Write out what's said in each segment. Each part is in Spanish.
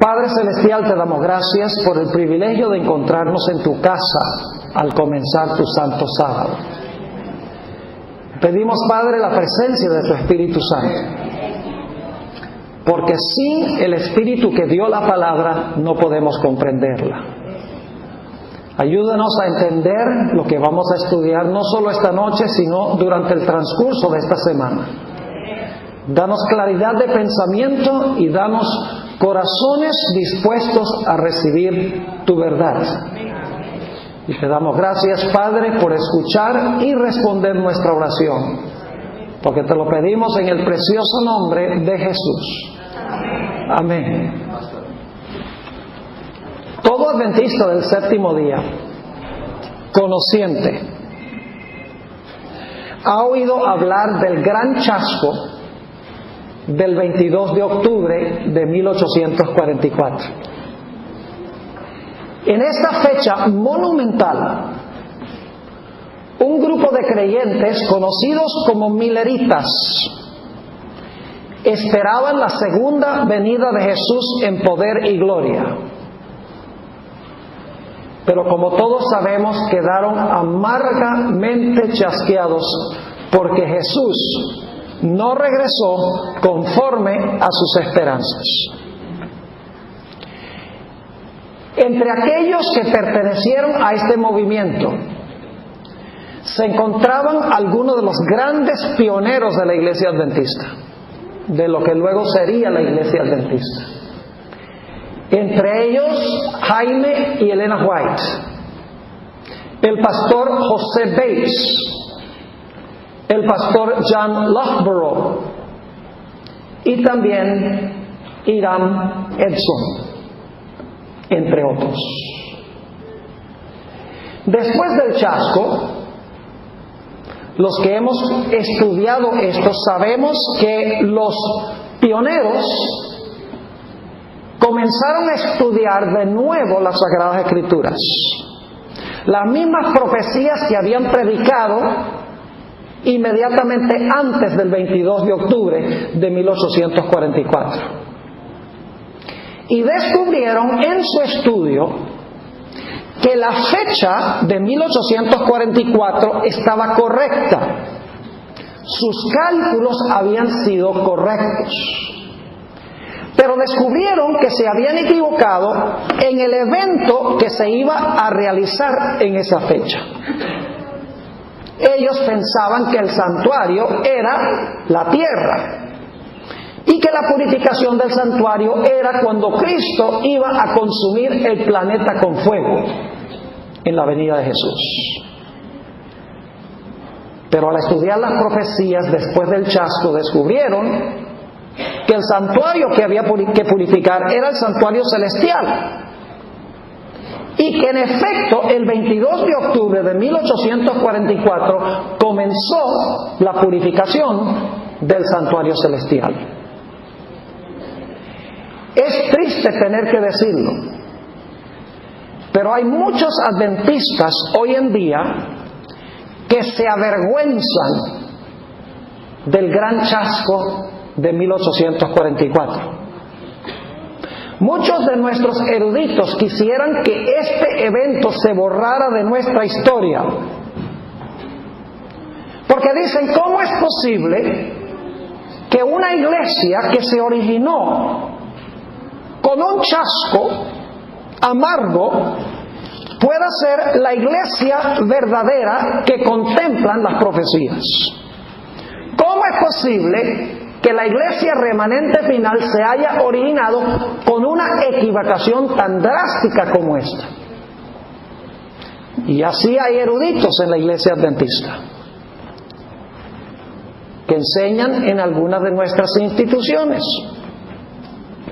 Padre Celestial, te damos gracias por el privilegio de encontrarnos en tu casa al comenzar tu santo sábado. Pedimos, Padre, la presencia de tu Espíritu Santo, porque sin el Espíritu que dio la palabra no podemos comprenderla. Ayúdanos a entender lo que vamos a estudiar no solo esta noche, sino durante el transcurso de esta semana. Danos claridad de pensamiento y danos corazones dispuestos a recibir tu verdad. Y te damos gracias, Padre, por escuchar y responder nuestra oración, porque te lo pedimos en el precioso nombre de Jesús. Amén. Todo adventista del séptimo día, conociente, ha oído hablar del gran chasco del 22 de octubre de 1844. En esta fecha monumental, un grupo de creyentes conocidos como mileritas esperaban la segunda venida de Jesús en poder y gloria. Pero como todos sabemos, quedaron amargamente chasqueados porque Jesús no regresó conforme a sus esperanzas. Entre aquellos que pertenecieron a este movimiento se encontraban algunos de los grandes pioneros de la Iglesia Adventista, de lo que luego sería la Iglesia Adventista. Entre ellos, Jaime y Elena White, el pastor José Bates, el pastor John Loughborough y también Hiram Edson, entre otros. Después del chasco, los que hemos estudiado esto sabemos que los pioneros comenzaron a estudiar de nuevo las Sagradas Escrituras, las mismas profecías que habían predicado inmediatamente antes del 22 de octubre de 1844. Y descubrieron en su estudio que la fecha de 1844 estaba correcta. Sus cálculos habían sido correctos. Pero descubrieron que se habían equivocado en el evento que se iba a realizar en esa fecha. Ellos pensaban que el santuario era la tierra y que la purificación del santuario era cuando Cristo iba a consumir el planeta con fuego en la venida de Jesús. Pero al estudiar las profecías después del chasco descubrieron que el santuario que había que purificar era el santuario celestial. Y que en efecto el 22 de octubre de 1844 comenzó la purificación del santuario celestial. Es triste tener que decirlo, pero hay muchos adventistas hoy en día que se avergüenzan del gran chasco de 1844. Muchos de nuestros eruditos quisieran que este evento se borrara de nuestra historia, porque dicen, ¿cómo es posible que una iglesia que se originó con un chasco amargo pueda ser la iglesia verdadera que contemplan las profecías? ¿Cómo es posible que la iglesia remanente final se haya originado con una equivocación tan drástica como esta? Y así hay eruditos en la iglesia adventista que enseñan en algunas de nuestras instituciones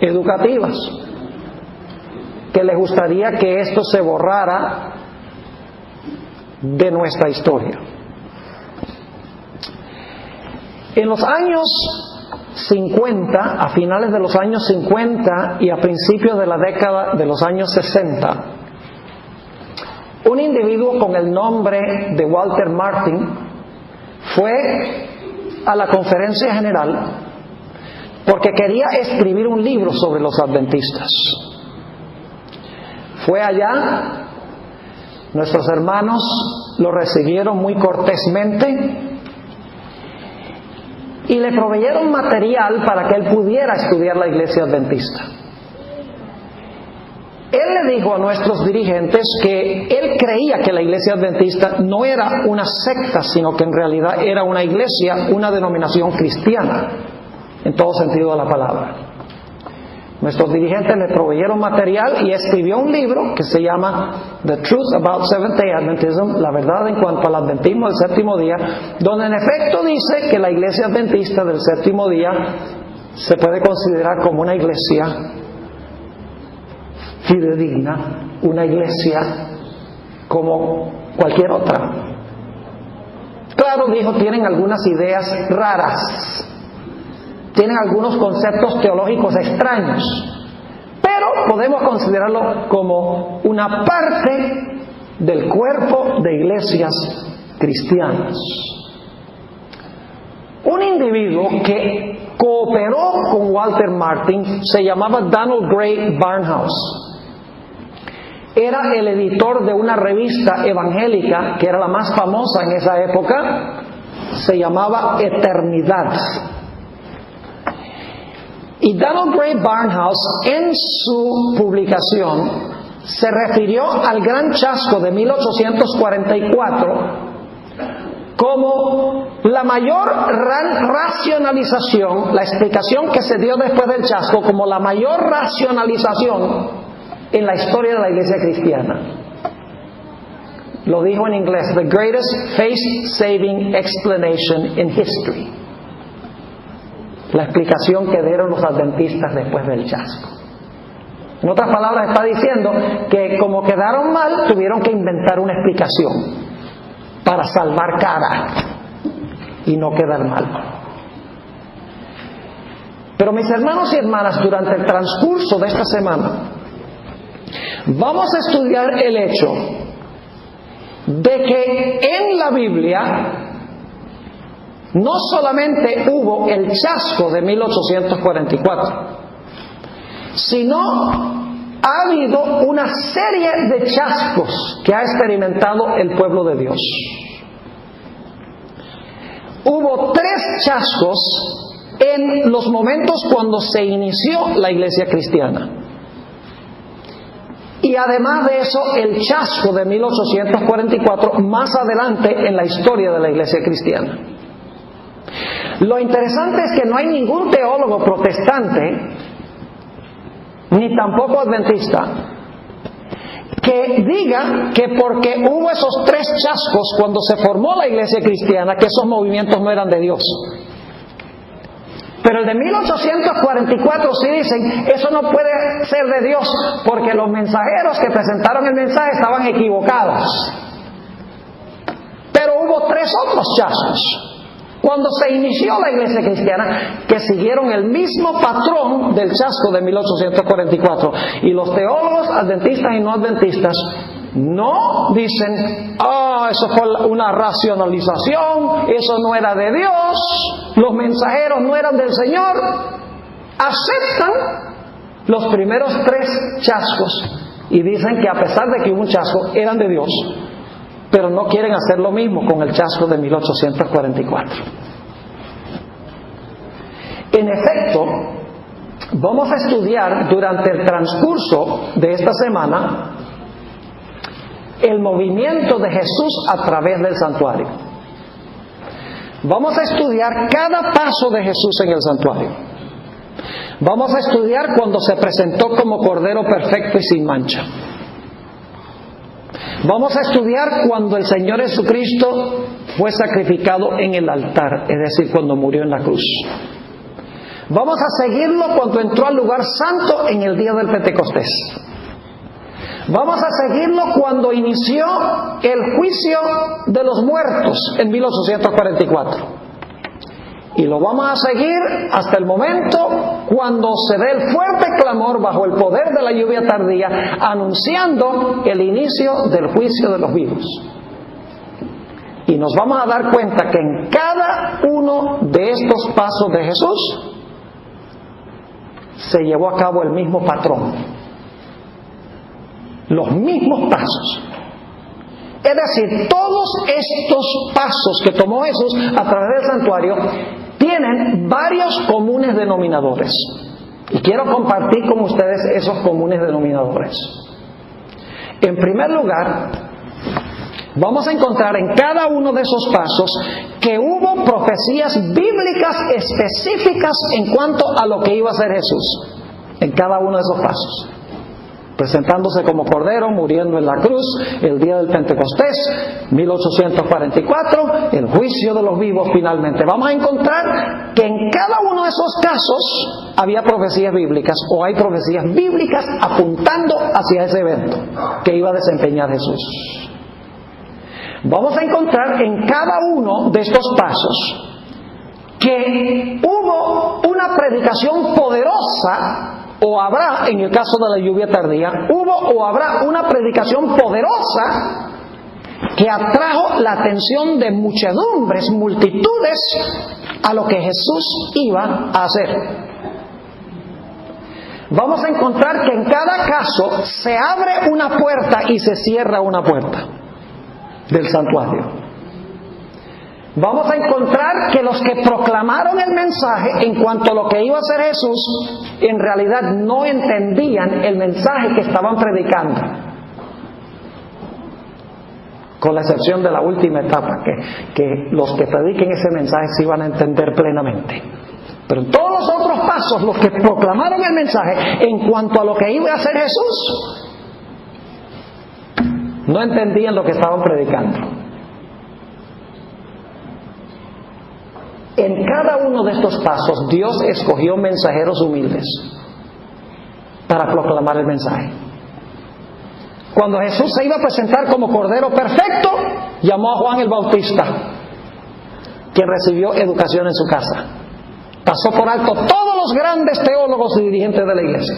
educativas que les gustaría que esto se borrara de nuestra historia. En los años 50, a finales de los años 50 y a principios de la década de los años 60, un individuo con el nombre de Walter Martin fue a la conferencia general porque quería escribir un libro sobre los adventistas. Fue allá, nuestros hermanos lo recibieron muy cortésmente y le proveyeron material para que él pudiera estudiar la iglesia adventista. Él le dijo a nuestros dirigentes que él creía que la iglesia adventista no era una secta, sino que en realidad era una iglesia, una denominación cristiana, en todo sentido de la palabra. Nuestros dirigentes le proveyeron material y escribió un libro que se llama The Truth About Seventh-day Adventism, la verdad en cuanto al adventismo del séptimo día, donde en efecto dice que la iglesia adventista del séptimo día se puede considerar como una iglesia fidedigna, una iglesia como cualquier otra. Claro, dijo, tienen algunas ideas raras, tienen algunos conceptos teológicos extraños, pero podemos considerarlo como una parte del cuerpo de iglesias cristianas. Un individuo que cooperó con Walter Martin se llamaba Donald Gray Barnhouse. Era el editor de una revista evangélica que era la más famosa en esa época, se llamaba Eternidad. Y Donald Gray Barnhouse en su publicación se refirió al gran chasco de 1844 como la mayor racionalización, la explicación que se dio después del chasco como la mayor racionalización en la historia de la iglesia cristiana. Lo dijo en inglés, the greatest faith-saving explanation in history. La explicación que dieron los adventistas después del chasco. En otras palabras, está diciendo que como quedaron mal, tuvieron que inventar una explicación para salvar cara y no quedar mal. Pero mis hermanos y hermanas, durante el transcurso de esta semana, vamos a estudiar el hecho de que en la Biblia no solamente hubo el chasco de 1844, sino ha habido una serie de chascos que ha experimentado el pueblo de Dios. Hubo 3 chascos en los momentos cuando se inició la iglesia cristiana. Y además de eso, el chasco de 1844 más adelante en la historia de la iglesia cristiana. Lo interesante es que no hay ningún teólogo protestante, ni tampoco adventista, que diga que porque hubo esos 3 chascos cuando se formó la iglesia cristiana, que esos movimientos no eran de Dios. Pero el de 1844 sí dicen, eso no puede ser de Dios, porque los mensajeros que presentaron el mensaje estaban equivocados. Pero hubo 3 otros chascos cuando se inició la iglesia cristiana que siguieron el mismo patrón del chasco de 1844. Y los teólogos adventistas y no adventistas no dicen, eso fue una racionalización, eso no era de Dios, los mensajeros no eran del Señor. Aceptan los primeros 3 chascos y dicen que a pesar de que hubo un chasco, eran de Dios, pero no quieren hacer lo mismo con el chasco de 1844. En efecto, vamos a estudiar durante el transcurso de esta semana el movimiento de Jesús a través del santuario. Vamos a estudiar cada paso de Jesús en el santuario. Vamos a estudiar cuando se presentó como Cordero perfecto y sin mancha. Vamos a estudiar cuando el Señor Jesucristo fue sacrificado en el altar, es decir, cuando murió en la cruz. Vamos a seguirlo cuando entró al lugar santo en el día del Pentecostés. Vamos a seguirlo cuando inició el juicio de los muertos en 1844. Y lo vamos a seguir hasta el momento cuando se dé el fuerte clamor bajo el poder de la lluvia tardía, anunciando el inicio del juicio de los vivos. Y nos vamos a dar cuenta que en cada uno de estos pasos de Jesús se llevó a cabo el mismo patrón, los mismos pasos. Es decir, todos estos pasos que tomó Jesús a través del santuario tienen varios comunes denominadores. Y quiero compartir con ustedes esos comunes denominadores. En primer lugar, vamos a encontrar en cada uno de esos pasos que hubo profecías bíblicas específicas en cuanto a lo que iba a hacer Jesús. En cada uno de esos pasos. Presentándose como Cordero, muriendo en la cruz, el día del Pentecostés, 1844, el juicio de los vivos finalmente. Vamos a encontrar que en cada uno de esos casos había profecías bíblicas, o hay profecías bíblicas apuntando hacia ese evento que iba a desempeñar Jesús. Vamos a encontrar en cada uno de estos pasos que hubo una predicación poderosa, o habrá, en el caso de la lluvia tardía, hubo o habrá una predicación poderosa que atrajo la atención de muchedumbres, multitudes, a lo que Jesús iba a hacer. Vamos a encontrar que en cada caso se abre una puerta y se cierra una puerta del santuario. Vamos a encontrar que los que proclamaron el mensaje en cuanto a lo que iba a hacer Jesús, en realidad no entendían el mensaje que estaban predicando, con la excepción de la última etapa, que los que prediquen ese mensaje sí van a entender plenamente. Pero en todos los otros pasos, los que proclamaron el mensaje en cuanto a lo que iba a hacer Jesús, no entendían lo que estaban predicando. En cada uno de estos pasos, Dios escogió mensajeros humildes para proclamar el mensaje. Cuando Jesús se iba a presentar como Cordero perfecto, llamó a Juan el Bautista, quien recibió educación en su casa. Pasó por alto todos los grandes teólogos y dirigentes de la iglesia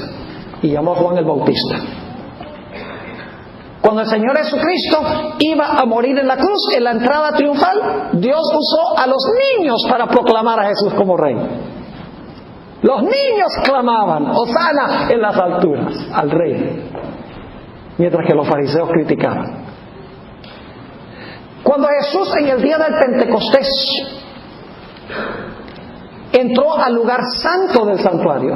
y llamó a Juan el Bautista. Cuando el Señor Jesucristo iba a morir en la cruz, en la entrada triunfal, Dios usó a los niños para proclamar a Jesús como Rey. Los niños clamaban, Hosana en las alturas, al Rey, mientras que los fariseos criticaban. Cuando Jesús en el día del Pentecostés entró al lugar santo del santuario,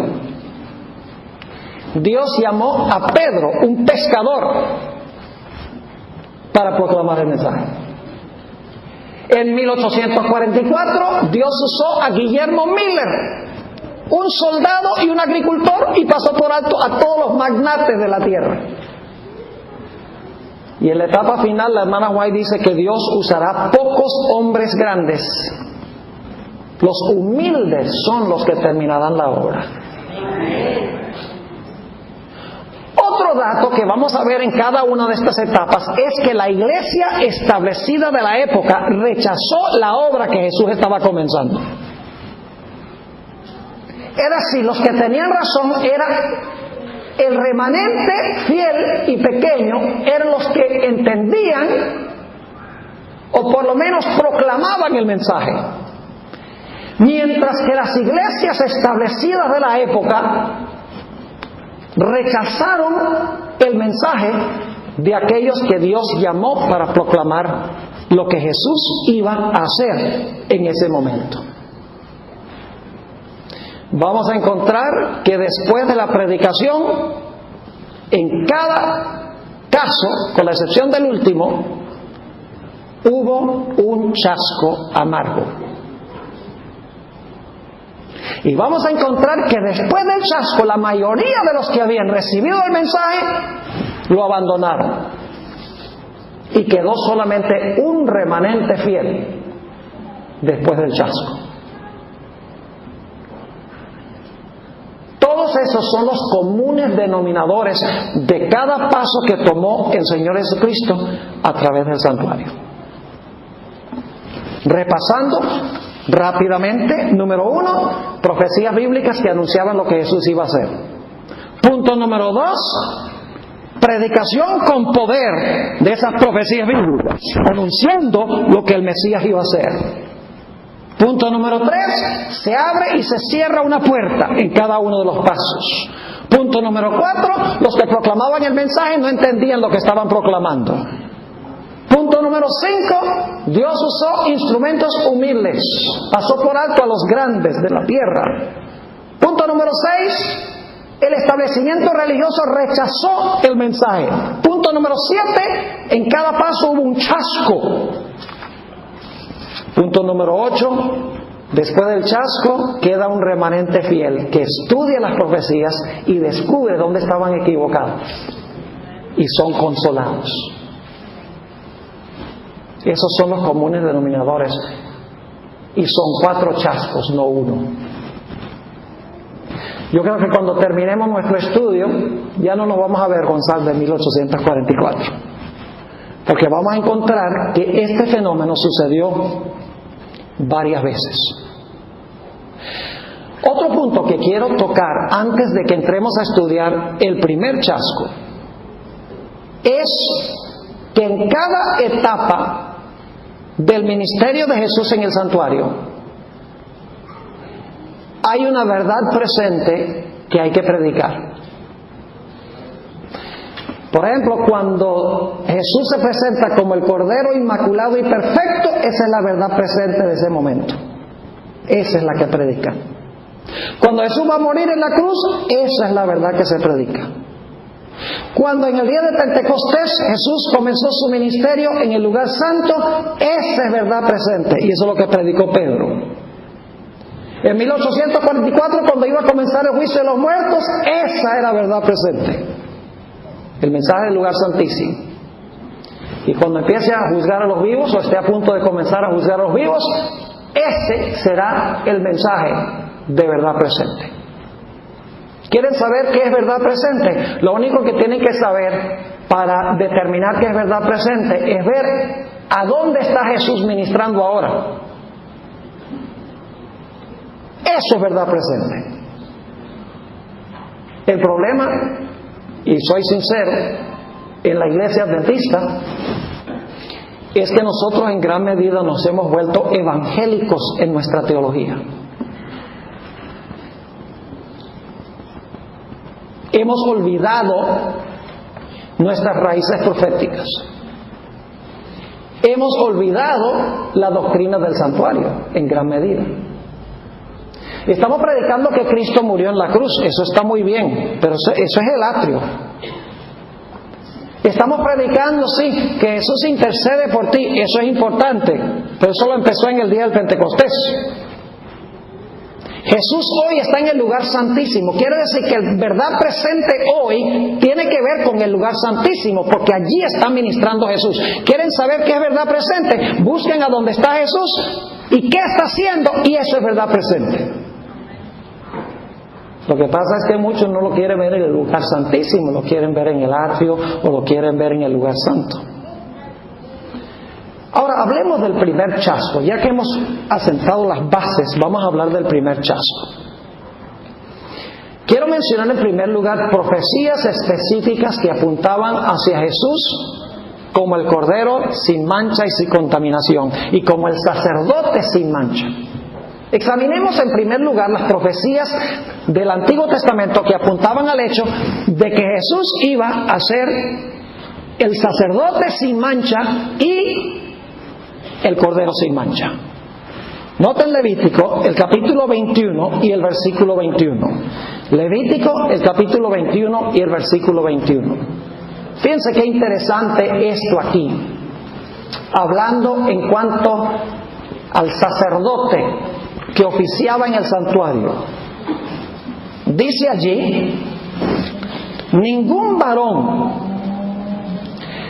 Dios llamó a Pedro, un pescador, para proclamar el mensaje. En 1844 Dios usó a Guillermo Miller, un soldado y un agricultor, y pasó por alto a todos los magnates de la tierra. Y en la etapa final la hermana White dice que Dios usará pocos hombres grandes. Los humildes son los que terminarán la obra. Otro dato que vamos a ver en cada una de estas etapas es que la iglesia establecida de la época rechazó la obra que Jesús estaba comenzando. Era así, los que tenían razón era el remanente fiel y pequeño, eran los que entendían o por lo menos proclamaban el mensaje. Mientras que las iglesias establecidas de la época rechazaron el mensaje de aquellos que Dios llamó para proclamar lo que Jesús iba a hacer en ese momento. Vamos a encontrar que después de la predicación, en cada caso, con la excepción del último, hubo un chasco amargo. Y vamos a encontrar que después del chasco, la mayoría de los que habían recibido el mensaje lo abandonaron. Y quedó solamente un remanente fiel después del chasco. Todos esos son los comunes denominadores de cada paso que tomó el Señor Jesucristo a través del santuario. Repasando rápidamente, número 1, profecías bíblicas que anunciaban lo que Jesús iba a hacer. Punto número 2, predicación con poder de esas profecías bíblicas, anunciando lo que el Mesías iba a hacer. Punto número 3, se abre y se cierra una puerta en cada uno de los pasos. Punto número 4, los que proclamaban el mensaje no entendían lo que estaban proclamando. Punto número 5, Dios usó instrumentos humildes, pasó por alto a los grandes de la tierra. Punto número 6, el establecimiento religioso rechazó el mensaje. Punto número 7, en cada paso hubo un chasco. Punto número 8, después del chasco queda un remanente fiel que estudia las profecías y descubre dónde estaban equivocados y son consolados. Esos son los comunes denominadores y son 4 chascos, no 1. Yo creo que cuando terminemos nuestro estudio ya no nos vamos a avergonzar de 1844, porque vamos a encontrar que este fenómeno sucedió varias veces. Otro punto que quiero tocar antes de que entremos a estudiar el primer chasco es que en cada etapa del ministerio de Jesús en el santuario hay una verdad presente que hay que predicar. Por ejemplo, cuando Jesús se presenta como el Cordero Inmaculado y Perfecto, esa es la verdad presente de ese momento. Esa es la que predica. Cuando Jesús va a morir en la cruz, esa es la verdad que se predica. Cuando en el día de Pentecostés Jesús comenzó su ministerio en el lugar santo, esa es verdad presente. Y eso es lo que predicó Pedro. En 1844, cuando iba a comenzar el juicio de los muertos, esa era verdad presente. El mensaje del lugar santísimo. Y cuando empiece a juzgar a los vivos, o esté a punto de comenzar a juzgar a los vivos, ese será el mensaje de verdad presente. ¿Quieren saber qué es verdad presente? Lo único que tienen que saber para determinar qué es verdad presente es ver a dónde está Jesús ministrando ahora. Eso es verdad presente. El problema, y soy sincero, en la iglesia adventista, es que nosotros en gran medida nos hemos vuelto evangélicos en nuestra teología. Hemos olvidado nuestras raíces proféticas. Hemos olvidado la doctrina del santuario en gran medida. Estamos predicando que Cristo murió en la cruz, eso está muy bien, pero eso es el atrio. Estamos predicando, sí, que Jesús intercede por ti, eso es importante, pero eso lo empezó en el día del Pentecostés. Jesús hoy está en el lugar santísimo. Quiere decir que el verdad presente hoy tiene que ver con el lugar santísimo, porque allí está ministrando Jesús. ¿Quieren saber qué es verdad presente? Busquen a dónde está Jesús y qué está haciendo, y eso es verdad presente. Lo que pasa es que muchos no lo quieren ver en el lugar santísimo, lo quieren ver en el atrio o lo quieren ver en el lugar santo. Ahora, hablemos del primer chasco. Ya que hemos asentado las bases, vamos a hablar del primer chasco. Quiero mencionar en primer lugar profecías específicas que apuntaban hacia Jesús como el Cordero sin mancha y sin contaminación, y como el sacerdote sin mancha. Examinemos en primer lugar las profecías del Antiguo Testamento que apuntaban al hecho de que Jesús iba a ser el sacerdote sin mancha y el Cordero sin mancha. Noten Levítico, el capítulo 21 y el versículo 21. Levítico, el capítulo 21 y el versículo 21. Fíjense qué interesante esto aquí. Hablando en cuanto al sacerdote que oficiaba en el santuario. Dice allí: ningún varón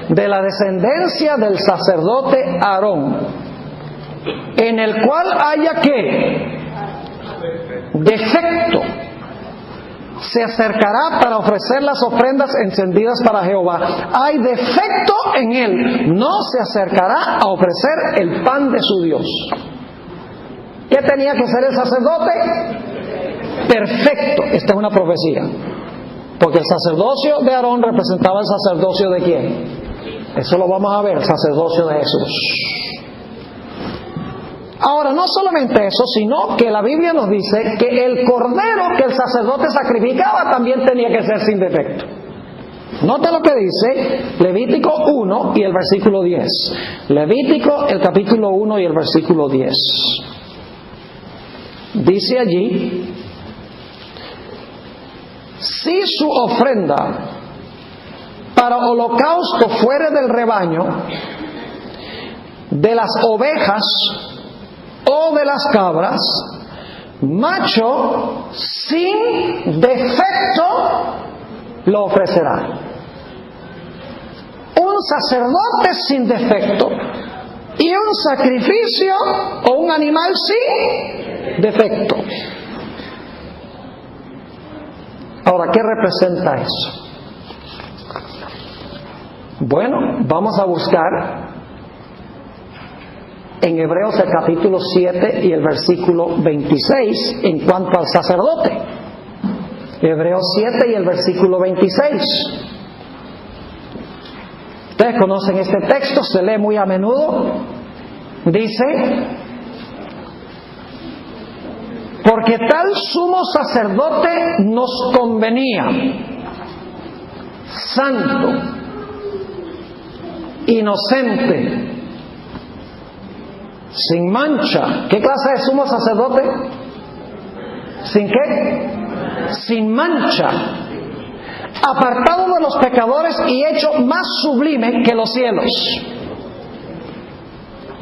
de la descendencia del sacerdote Aarón, en el cual haya ¿qué? Defecto, se acercará para ofrecer las ofrendas encendidas para Jehová. Hay defecto en él, no se acercará a ofrecer el pan de su Dios. ¿Qué tenía que ser el sacerdote? Perfecto. Esta es una profecía, porque el sacerdocio de Aarón representaba el sacerdocio de ¿quién? Eso lo vamos a ver, el sacerdocio de Jesús. Ahora, no solamente eso, sino que la Biblia nos dice que el cordero que el sacerdote sacrificaba también tenía que ser sin defecto. Nota lo que dice Levítico 1 y el versículo 10. Levítico, el capítulo 1 y el versículo 10. Dice allí: si su ofrenda para holocausto fuere del rebaño, de las ovejas o de las cabras, macho sin defecto lo ofrecerá. Un sacerdote sin defecto y un sacrificio o un animal sin defecto. Ahora, ¿qué representa eso? Bueno, vamos a buscar en Hebreos el capítulo 7 y el versículo 26 en cuanto al sacerdote. Hebreos 7 y el versículo 26. Ustedes conocen este texto, se lee muy a menudo. Dice: porque tal sumo sacerdote nos convenía, santo, inocente, sin mancha. ¿Qué clase de sumo sacerdote? ¿Sin qué? Sin mancha, apartado de los pecadores y hecho más sublime que los cielos.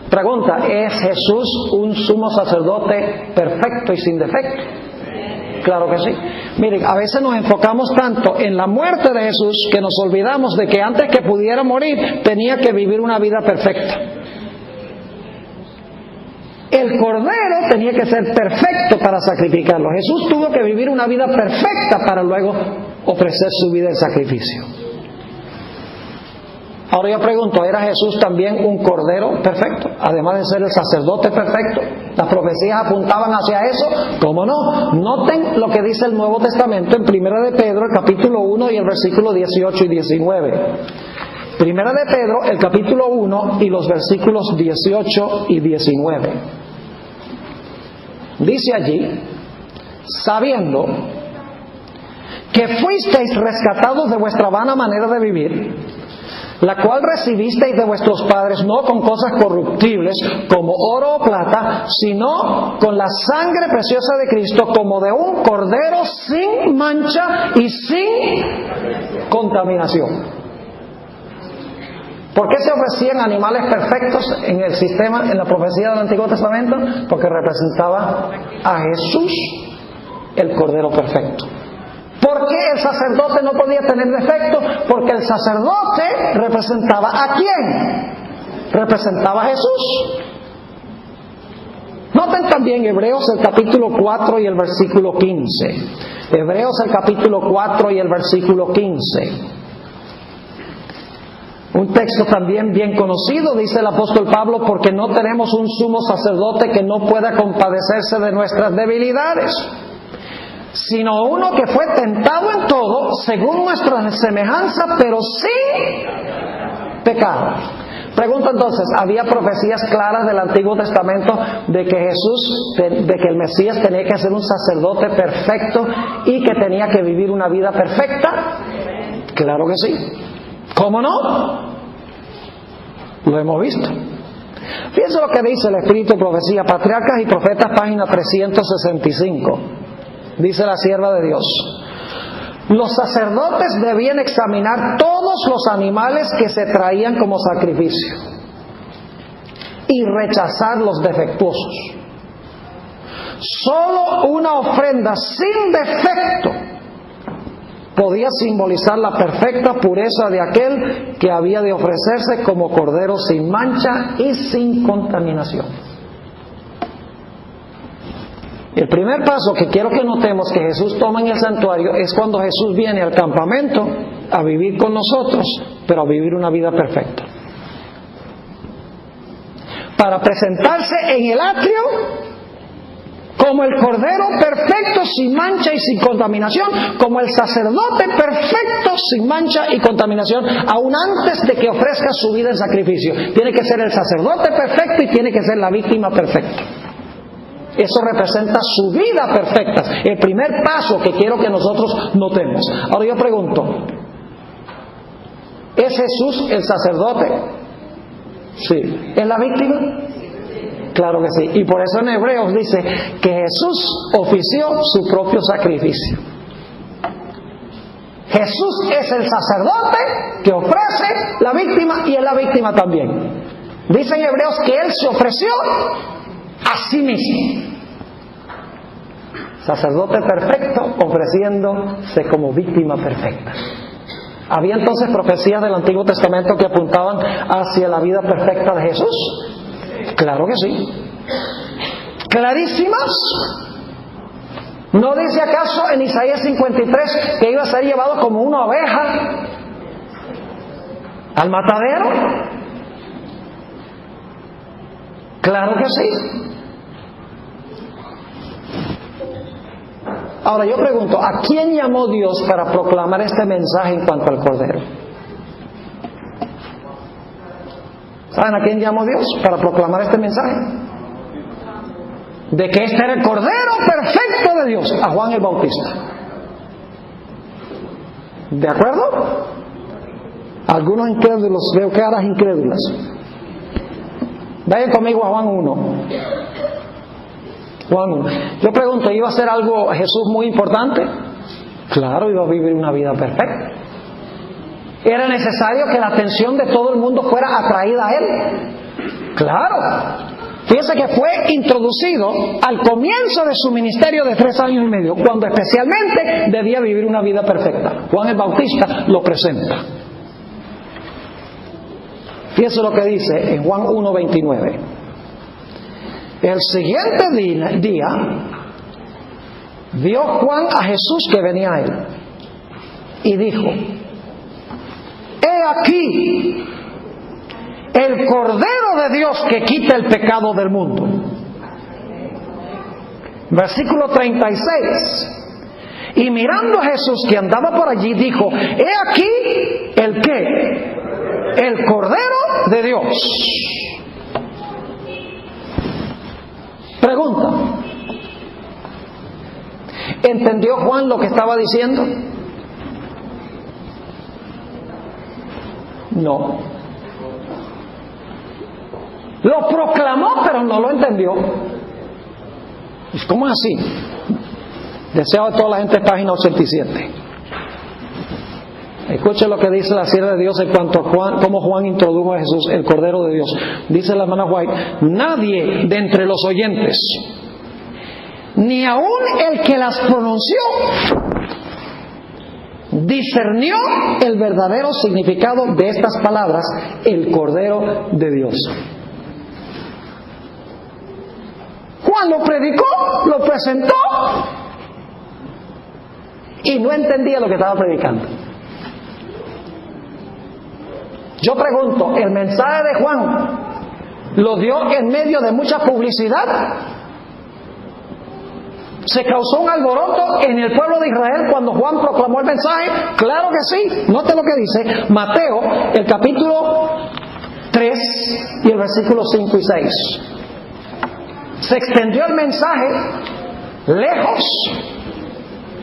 Pregunta: ¿es Jesús un sumo sacerdote perfecto y sin defecto? Claro que sí. Miren, a veces nos enfocamos tanto en la muerte de Jesús que nos olvidamos de que antes que pudiera morir tenía que vivir una vida perfecta. El cordero tenía que ser perfecto para sacrificarlo. Jesús tuvo que vivir una vida perfecta para luego ofrecer su vida en sacrificio. Ahora yo pregunto, ¿era Jesús también un cordero perfecto? Además de ser el sacerdote perfecto. ¿Las profecías apuntaban hacia eso? ¿Cómo no? Noten lo que dice el Nuevo Testamento en Primera de Pedro, el capítulo 1 y el versículo 18 y 19. Primera de Pedro, el capítulo 1 y los versículos 18 y 19. Dice allí: sabiendo que fuisteis rescatados de vuestra vana manera de vivir, la cual recibisteis de vuestros padres, no con cosas corruptibles como oro o plata, sino con la sangre preciosa de Cristo, como de un cordero sin mancha y sin contaminación. ¿Por qué se ofrecían animales perfectos en el sistema, en la profecía del Antiguo Testamento? Porque representaba a Jesús, el Cordero perfecto. ¿Por qué el sacerdote no podía tener defecto? Porque el sacerdote representaba ¿a quién? Representaba a Jesús. Noten también Hebreos el capítulo 4 y el versículo 15. Hebreos el capítulo 4 y el versículo 15. Un texto también bien conocido, dice el apóstol Pablo: porque no tenemos un sumo sacerdote que no pueda compadecerse de nuestras debilidades, sino uno que fue tentado en todo, según nuestra semejanza, pero sin pecado. Pregunta entonces, ¿había profecías claras del Antiguo Testamento de que Jesús, de que el Mesías tenía que ser un sacerdote perfecto y que tenía que vivir una vida perfecta? Claro que sí. ¿Cómo no? Lo hemos visto. Fíjense lo que dice el Espíritu de Profecía, Patriarcas y Profetas, página 365. Dice la sierva de Dios: los sacerdotes debían examinar todos los animales que se traían como sacrificio y rechazar los defectuosos. Solo una ofrenda sin defecto podía simbolizar la perfecta pureza de aquel que había de ofrecerse como cordero sin mancha y sin contaminación. El primer paso que quiero que notemos que Jesús toma en el santuario es cuando Jesús viene al campamento a vivir con nosotros, pero a vivir una vida perfecta. Para presentarse en el atrio como el Cordero perfecto, sin mancha y sin contaminación, como el sacerdote perfecto, sin mancha y contaminación, aún antes de que ofrezca su vida en sacrificio. Tiene que ser el sacerdote perfecto y tiene que ser la víctima perfecta. Eso representa su vida perfecta. El primer paso que quiero que nosotros notemos. Ahora yo pregunto, ¿es Jesús el sacerdote? Sí. ¿Es la víctima? Claro que sí. Y por eso en Hebreos dice que Jesús ofició su propio sacrificio. Jesús es el sacerdote que ofrece la víctima y es la víctima también. Dice en Hebreos que Él se ofreció a sí mismo. Sacerdote perfecto ofreciéndose como víctima perfecta. ¿Había entonces profecías del Antiguo Testamento que apuntaban hacia la vida perfecta de Jesús? Claro que sí. Clarísimas. ¿No dice acaso en Isaías 53 que iba a ser llevado como una oveja al matadero? Claro que sí. Ahora yo pregunto, ¿a quién llamó Dios para proclamar este mensaje en cuanto al Cordero? ¿Saben a quién llamó Dios para proclamar este mensaje? De que este era el Cordero perfecto de Dios, a Juan el Bautista. ¿De acuerdo? Algunos incrédulos, veo caras incrédulas. Vayan conmigo a Juan 1. Juan 1. Yo pregunto, ¿iba a ser algo Jesús muy importante? Claro, iba a vivir una vida perfecta. ¿Era necesario que la atención de todo el mundo fuera atraída a Él? Claro. Fíjense que fue introducido al comienzo de su ministerio de 3 años y medio, cuando especialmente debía vivir una vida perfecta. Juan el Bautista lo presenta. Fíjense lo que dice en Juan 1:29. El siguiente día vio Juan a Jesús que venía a él y dijo: He aquí el Cordero de Dios que quita el pecado del mundo. Versículo 36. Y mirando a Jesús que andaba por allí, dijo: He aquí el ¿qué? El Cordero de Dios. Pregunta: ¿entendió Juan lo que estaba diciendo? No. Lo proclamó, pero no lo entendió. ¿Cómo es así? Deseo a toda la gente, página 87. Escuche lo que dice la sierva de Dios en cuanto a Juan, cómo Juan introdujo a Jesús, el Cordero de Dios. Dice la hermana White: nadie de entre los oyentes, ni aun el que las pronunció, discernió el verdadero significado de estas palabras, el Cordero de Dios. Juan lo predicó, lo presentó y no entendía lo que estaba predicando. Yo pregunto, ¿el mensaje de Juan lo dio en medio de mucha publicidad? ¿Se causó un alboroto en el pueblo de Israel cuando Juan proclamó el mensaje? Claro que sí. Note lo que dice Mateo, el capítulo 3 y el versículo 5 y 6. ¿Se extendió el mensaje lejos?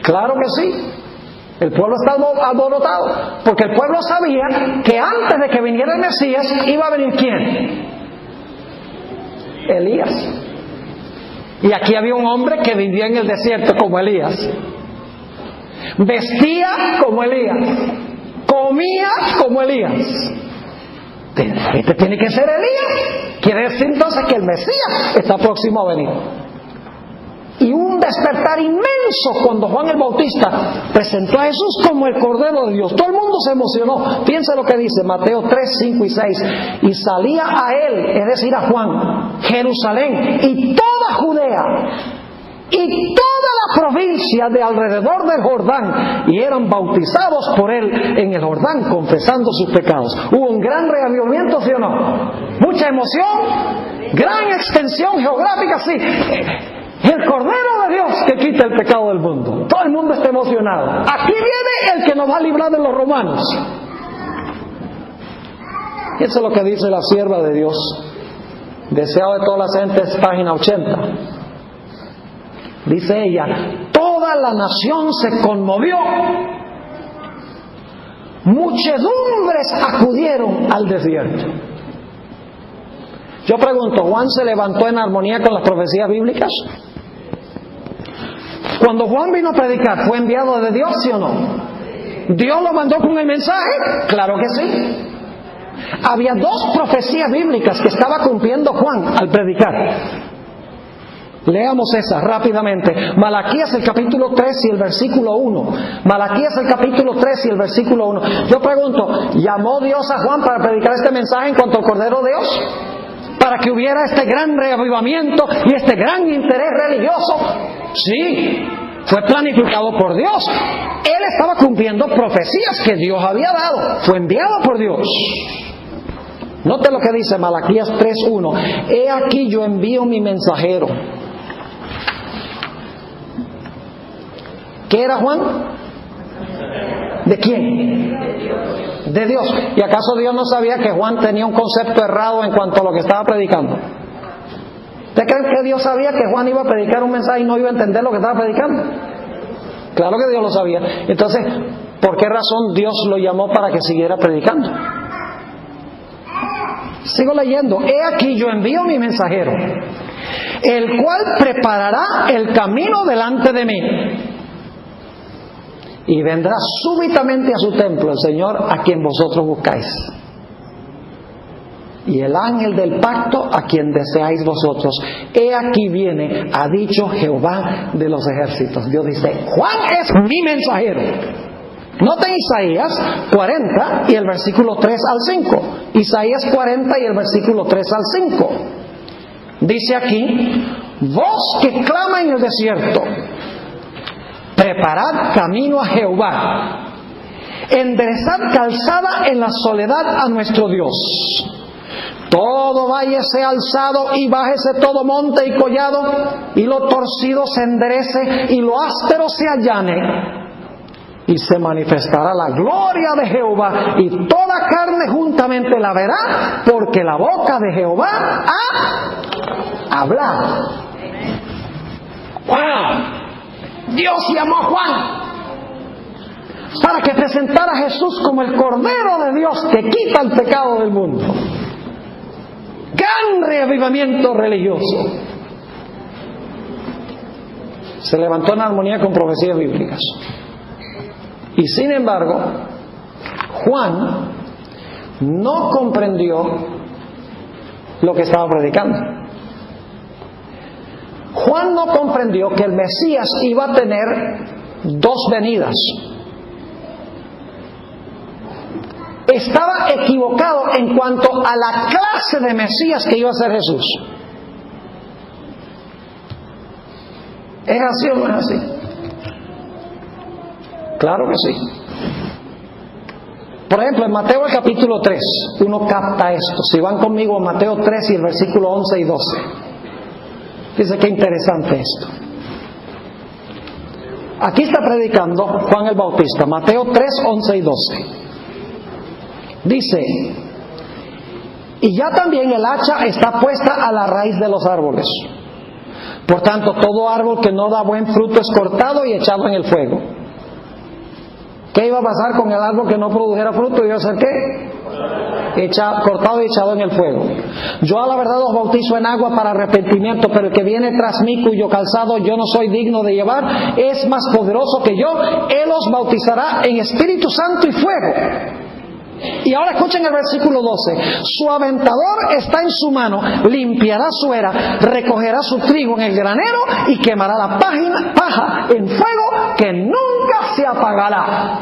Claro que sí. El pueblo está alborotado, porque el pueblo sabía que antes de que viniera el Mesías iba a venir ¿quién? Elías. Y aquí había un hombre que vivía en el desierto como Elías, vestía como Elías, comía como Elías. Este tiene que ser Elías. Quiere decir entonces que el Mesías está próximo a venir. Y un despertar inmenso cuando Juan el Bautista presentó a Jesús como el Cordero de Dios. Todo el mundo se emocionó. Piensa lo que dice Mateo 3, 5 y 6. Y salía a él, es decir a Juan, Jerusalén y toda Judea y toda la provincia de alrededor del Jordán, y eran bautizados por él en el Jordán, confesando sus pecados. Hubo un gran reavivamiento, ¿sí o no? Mucha emoción, gran extensión geográfica, sí. El Cordero de Dios que quita el pecado del mundo. Todo el mundo está emocionado. Aquí viene el que nos va a librar de los romanos. Eso es lo que dice la sierva de Dios, deseado de todas las gentes, página 80. Dice ella: toda la nación se conmovió, muchedumbres acudieron al desierto. Yo pregunto, ¿Juan se levantó en armonía con las profecías bíblicas? Cuando Juan vino a predicar, ¿fue enviado de Dios, sí o no? ¿Dios lo mandó con el mensaje? Claro que sí. Había dos profecías bíblicas que estaba cumpliendo Juan al predicar. Leamos esas rápidamente. Malaquías el capítulo 3 y el versículo 1. Malaquías el capítulo 3 y el versículo 1. Yo pregunto, ¿llamó Dios a Juan para predicar este mensaje en cuanto al Cordero de Dios? Para que hubiera este gran reavivamiento y este gran interés religioso. Sí, fue planificado por Dios. Él estaba cumpliendo profecías que Dios había dado. Fue enviado por Dios. Note lo que dice Malaquías 3:1. He aquí yo envío mi mensajero. ¿Qué era Juan? ¿De quién? De Dios. ¿Y acaso Dios no sabía que Juan tenía un concepto errado en cuanto a lo que estaba predicando? ¿Usted cree que Dios sabía que Juan iba a predicar un mensaje y no iba a entender lo que estaba predicando? Claro que Dios lo sabía. Entonces, ¿por qué razón Dios lo llamó para que siguiera predicando? Sigo leyendo. He aquí yo envío mi mensajero, el cual preparará el camino delante de mí. Y vendrá súbitamente a su templo el Señor a quien vosotros buscáis, y el ángel del pacto a quien deseáis vosotros. He aquí viene, ha dicho Jehová de los ejércitos. Dios dice, Juan es mi mensajero. Noten Isaías 40 y el versículo 3 al 5. Isaías 40 y el versículo 3 al 5. Dice aquí: voz que clama en el desierto, preparad camino a Jehová, enderezad calzada en la soledad a nuestro Dios. Todo valle sea alzado y bájese todo monte y collado, y lo torcido se enderece y lo áspero se allane. Y se manifestará la gloria de Jehová, y toda carne juntamente la verá, porque la boca de Jehová ha hablado. ¡Wow! Dios llamó a Juan para que presentara a Jesús como el Cordero de Dios que quita el pecado del mundo. Gran reavivamiento religioso. Se levantó en armonía con profecías bíblicas. Y sin embargo, Juan no comprendió lo que estaba predicando. Juan no comprendió que el Mesías iba a tener dos venidas. Estaba equivocado en cuanto a la clase de Mesías que iba a ser Jesús. ¿Es así o no es así? Claro que sí. Por ejemplo, en Mateo el capítulo 3, uno capta esto. Si van conmigo a Mateo 3 y el versículo 11 y 12. Dice qué interesante esto. Aquí está predicando Juan el Bautista, Mateo 3, 11 y 12. Dice: y ya también el hacha está puesta a la raíz de los árboles. Por tanto, todo árbol que no da buen fruto es cortado y echado en el fuego. ¿Qué iba a pasar con el árbol que no produjera fruto? ¿Iba a ser qué? Cortado y echado en el fuego. Yo a la verdad os bautizo en agua para arrepentimiento, pero el que viene tras mí, cuyo calzado yo no soy digno de llevar, es más poderoso que yo. Él os bautizará en Espíritu Santo y fuego. Y ahora escuchen el versículo 12. Su aventador está en su mano, limpiará su era, recogerá su trigo en el granero y quemará la paja en fuego que nunca se apagará.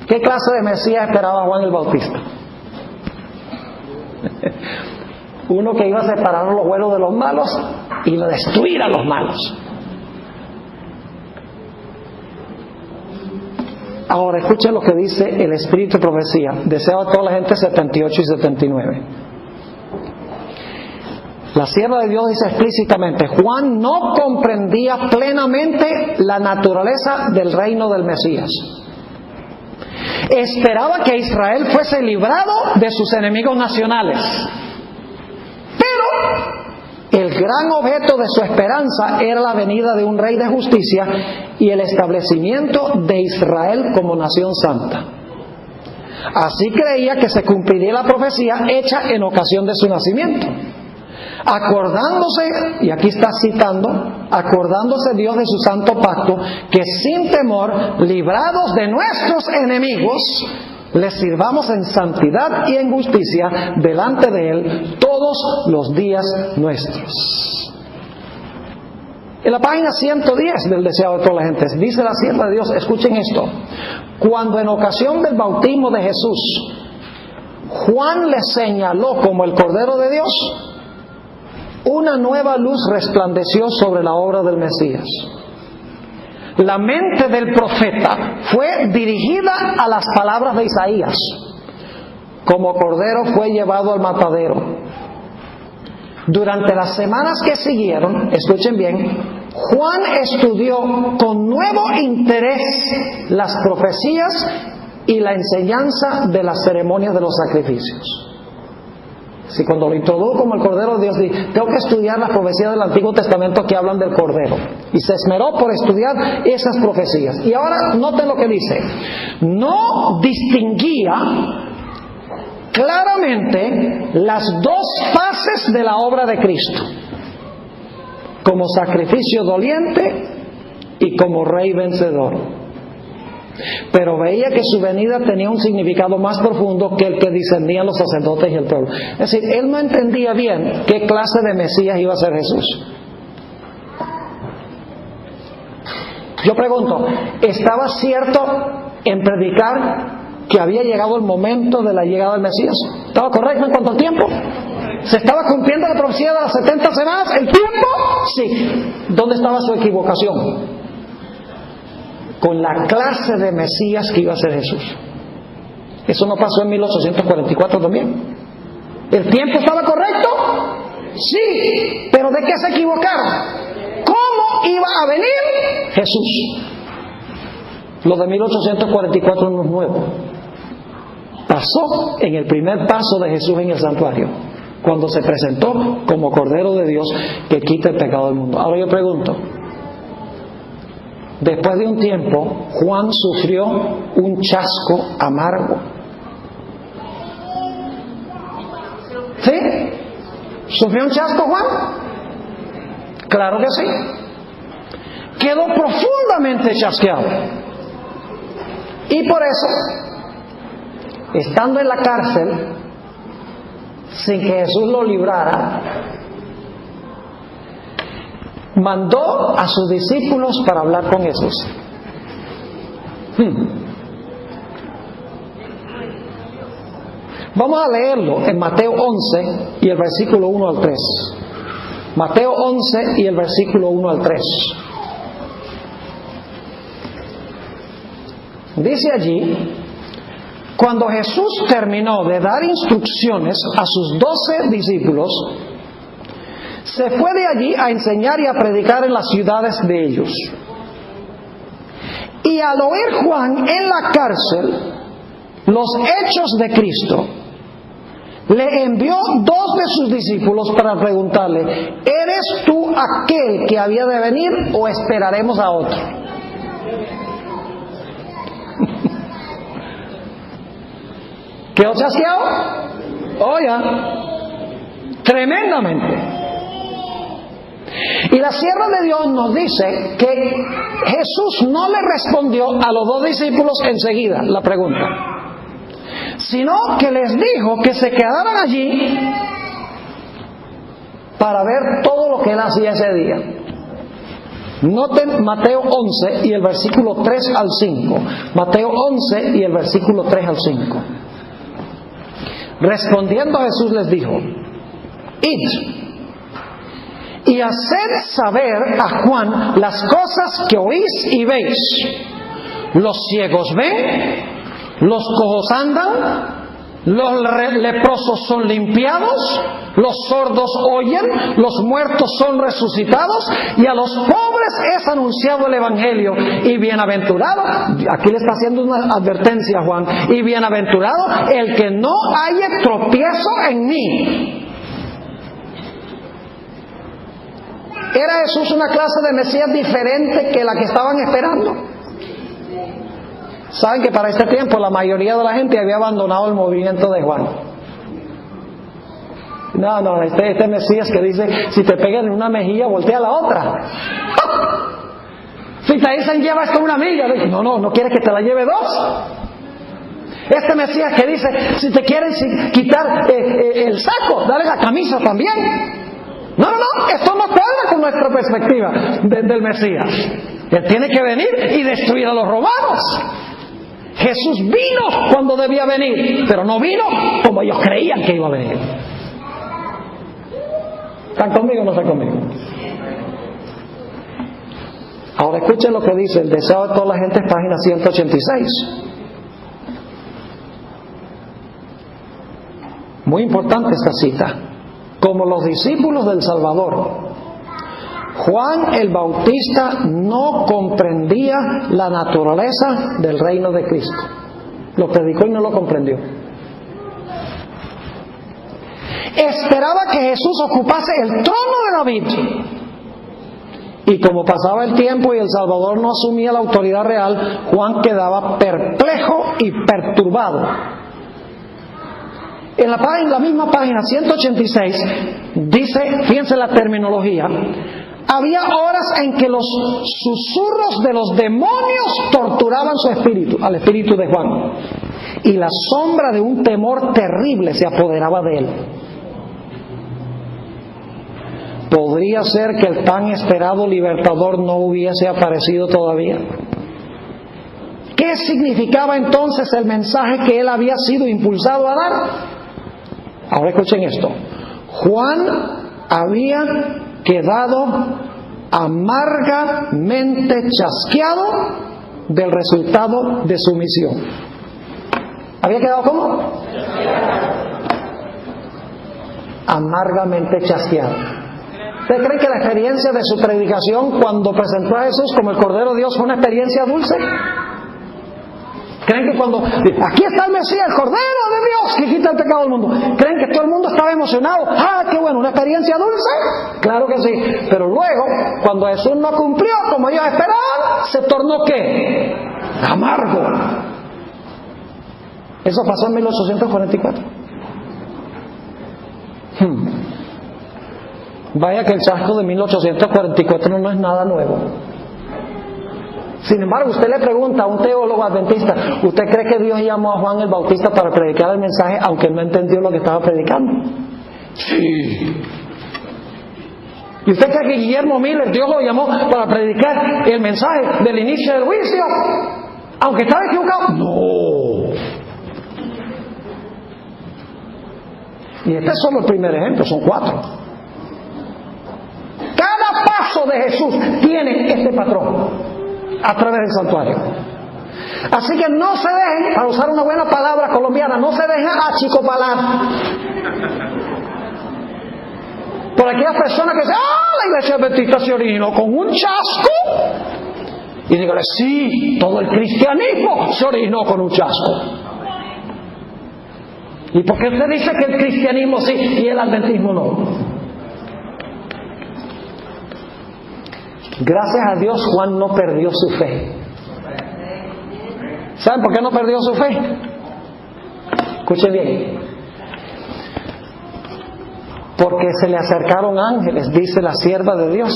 ¿Qué clase de Mesías esperaba Juan el Bautista? Uno que iba a separar los buenos de los malos y iba a destruir a los malos. Ahora escuchen lo que dice el Espíritu de Profecía, deseado a toda la gente 78 y 79. La sierva de Dios dice explícitamente, Juan no comprendía plenamente la naturaleza del reino del Mesías. Esperaba que Israel fuese librado de sus enemigos nacionales. Pero el gran objeto de su esperanza era la venida de un rey de justicia y el establecimiento de Israel como nación santa. Así creía que se cumpliría la profecía hecha en ocasión de su nacimiento. Acordándose, y aquí está citando, acordándose Dios de su santo pacto, que sin temor, librados de nuestros enemigos, les sirvamos en santidad y en justicia delante de Él todos los días nuestros. En la página 110 del Deseado de todas las gentes, dice la sierva de Dios, escuchen esto, cuando en ocasión del bautismo de Jesús, Juan le señaló como el Cordero de Dios, una nueva luz resplandeció sobre la obra del Mesías. La mente del profeta fue dirigida a las palabras de Isaías. Como cordero fue llevado al matadero. Durante las semanas que siguieron, escuchen bien, Juan estudió con nuevo interés las profecías y la enseñanza de las ceremonias de los sacrificios. Si cuando lo introdujo como el Cordero de Dios, dije, tengo que estudiar las profecías del Antiguo Testamento que hablan del Cordero. Y se esmeró por estudiar esas profecías. Y ahora noten lo que dice. No distinguía claramente las dos fases de la obra de Cristo. Como sacrificio doliente y como rey vencedor. Pero veía que su venida tenía un significado más profundo que el que discernían los sacerdotes y el pueblo. Es decir, él no entendía bien qué clase de Mesías iba a ser Jesús. Yo pregunto, ¿estaba cierto en predicar que había llegado el momento de la llegada del Mesías? ¿Estaba correcto en cuanto al tiempo? ¿Se estaba cumpliendo la profecía de las 70 semanas? ¿El tiempo? Sí. ¿Dónde estaba su equivocación? Con la clase de Mesías que iba a ser Jesús. Eso no pasó en 1844 también. ¿El tiempo estaba correcto? Sí. ¿Pero de qué se equivocaron? ¿Cómo iba a venir Jesús? Lo de 1844 no es nuevo. Pasó en el primer paso de Jesús en el santuario, cuando se presentó como Cordero de Dios que quita el pecado del mundo. Ahora yo pregunto, después de un tiempo, Juan sufrió un chasco amargo. ¿Sí? ¿Sufrió un chasco Juan? Claro que sí. Quedó profundamente chasqueado. Y por eso, estando en la cárcel, sin que Jesús lo librara, mandó a sus discípulos para hablar con Jesús. Vamos a leerlo en Mateo 11 y el versículo 1 al 3. Mateo 11 y el versículo 1 al 3. Dice allí, cuando Jesús terminó de dar instrucciones a sus 12 discípulos, se fue de allí a enseñar y a predicar en las ciudades de ellos. Y al oír Juan en la cárcel los hechos de Cristo, le envió 2 de sus discípulos para preguntarle, ¿eres tú aquel que había de venir o esperaremos a otro? ¿Quedó chasqueado? Oiga, tremendamente. Y la sierva de Dios nos dice que Jesús no le respondió a los 2 discípulos enseguida la pregunta, sino que les dijo que se quedaran allí para ver todo lo que él hacía ese día. Noten Mateo 11 y el versículo 3 al 5. Mateo 11 y el versículo 3 al 5. Respondiendo Jesús les dijo, id y haced saber a Juan las cosas que oís y veis. Los ciegos ven, los cojos andan, Los leprosos son limpiados, los sordos oyen, los muertos son resucitados y a los pobres es anunciado el Evangelio. Y bienaventurado, aquí le está haciendo una advertencia a Juan, y bienaventurado el que no haya tropiezo en mí. ¿Era Jesús una clase de Mesías diferente que la que estaban esperando? Saben que para este tiempo la mayoría de la gente había abandonado el movimiento de Juan. No, este Mesías que dice, si te pegan en una mejilla, voltea a la otra. Si te dicen, lleva esto una milla, no quieres que te la lleve dos. Este Mesías que dice, si te quieren quitar el saco, dale la camisa también. No, esto no cuadra con nuestra perspectiva del Mesías. Él tiene que venir y destruir a los romanos. Jesús vino cuando debía venir, pero no vino como ellos creían que iba a venir. ¿Están conmigo o no están conmigo? Ahora escuchen lo que dice el deseo de toda la gente, página 186. Muy importante esta cita. Como los discípulos del Salvador, Juan el Bautista no comprendía la naturaleza del reino de Cristo. Lo predicó y no lo comprendió. Esperaba que Jesús ocupase el trono de David. Y como pasaba el tiempo y el Salvador no asumía la autoridad real, Juan quedaba perplejo y perturbado. En la misma página 186 dice, fíjense la terminología, había horas en que los susurros de los demonios torturaban su espíritu, al espíritu de Juan, y la sombra de un temor terrible se apoderaba de él. ¿Podría ser que el tan esperado libertador no hubiese aparecido todavía? ¿Qué significaba entonces el mensaje que él había sido impulsado a dar? Ahora escuchen esto. Juan había quedado amargamente chasqueado del resultado de su misión. ¿Había quedado cómo? Amargamente chasqueado. ¿Ustedes creen que la experiencia de su predicación cuando presentó a Jesús como el Cordero de Dios fue una experiencia dulce? ¿Creen que cuando aquí está el Mesías, el Cordero de Dios que quita el pecado del mundo, creen que todo el mundo estaba emocionado? ¡Ah, qué bueno! ¿Una experiencia dulce? Claro que sí. Pero luego, cuando Jesús no cumplió como ellos esperaban, se tornó ¿qué? Amargo. Eso pasó en 1844. Vaya que el chasco de 1844 no es nada nuevo. Sin embargo, usted le pregunta a un teólogo adventista, ¿usted cree que Dios llamó a Juan el Bautista para predicar el mensaje aunque no entendió lo que estaba predicando? Sí. ¿Y usted cree que Guillermo Miller, Dios lo llamó para predicar el mensaje del inicio del juicio aunque estaba equivocado? No. Y este es solo el primer ejemplo, son 4. Cada paso de Jesús tiene este patrón a través del santuario. Así que no se dejen, para usar una buena palabra colombiana, no se dejen achicopalar por aquellas personas que dicen, la iglesia adventista se originó con un chasco. Y dígale, sí, todo el cristianismo se originó con un chasco. ¿Y por qué usted dice que el cristianismo sí y el adventismo no? Gracias a Dios Juan no perdió su fe. ¿Saben por qué no perdió su fe? Escuchen bien. Porque se le acercaron ángeles, dice la sierva de Dios,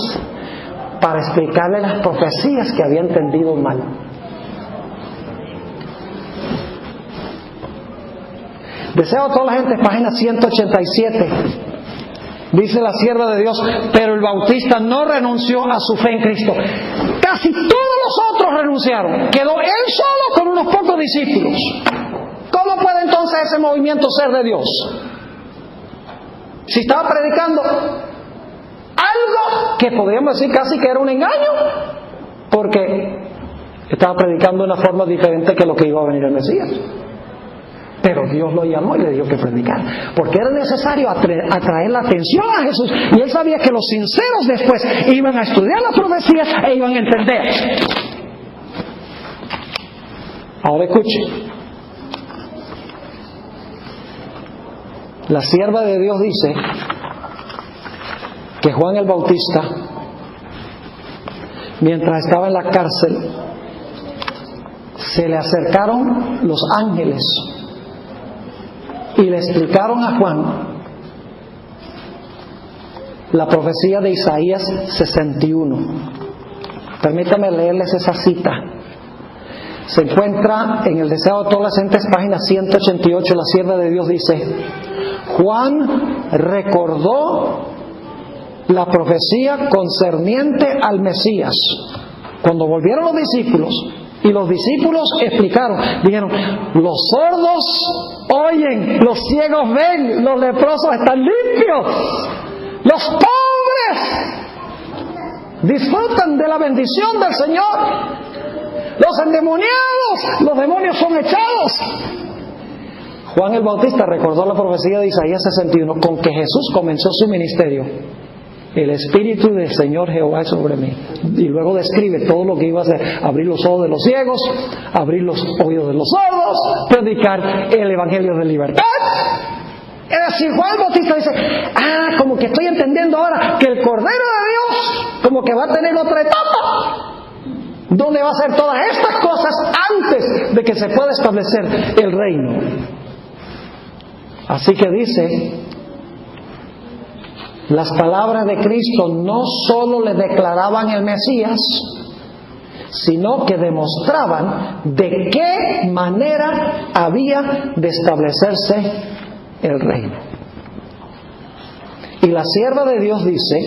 para explicarle las profecías que había entendido mal. Deseo a toda la gente, página 187. Dice la sierva de Dios, pero el Bautista no renunció a su fe en Cristo. Casi todos los otros renunciaron. Quedó él solo con unos pocos discípulos. ¿Cómo puede entonces ese movimiento ser de Dios? Si estaba predicando algo que podríamos decir casi que era un engaño, porque estaba predicando de una forma diferente que lo que iba a venir el Mesías. Pero Dios lo llamó y le dijo que predicara, porque era necesario atraer la atención a Jesús, y él sabía que los sinceros después iban a estudiar las profecías e iban a entender. Ahora escuche, la sierva de Dios dice que Juan el Bautista, mientras estaba en la cárcel, se le acercaron los ángeles y le explicaron a Juan la profecía de Isaías 61. Permítame leerles esa cita. Se encuentra en el Deseo de todas las gentes, página 188. La sierva de Dios dice: Juan recordó la profecía concerniente al Mesías. Cuando volvieron los discípulos, y los discípulos explicaron, dijeron: los sordos oyen, los ciegos ven, los leprosos están limpios, los pobres disfrutan de la bendición del Señor, los endemoniados, los demonios son echados. Juan el Bautista recordó la profecía de Isaías 61 con que Jesús comenzó su ministerio. El Espíritu del Señor Jehová es sobre mí. Y luego describe todo lo que iba a hacer: abrir los ojos de los ciegos, abrir los oídos de los sordos, predicar el Evangelio de libertad. Es decir, Juan el Bautista dice: como que estoy entendiendo ahora que el Cordero de Dios como que va a tener otra etapa, donde va a hacer todas estas cosas antes de que se pueda establecer el reino. Así que dice, las palabras de Cristo no solo le declaraban el Mesías, sino que demostraban de qué manera había de establecerse el reino. Y la sierva de Dios dice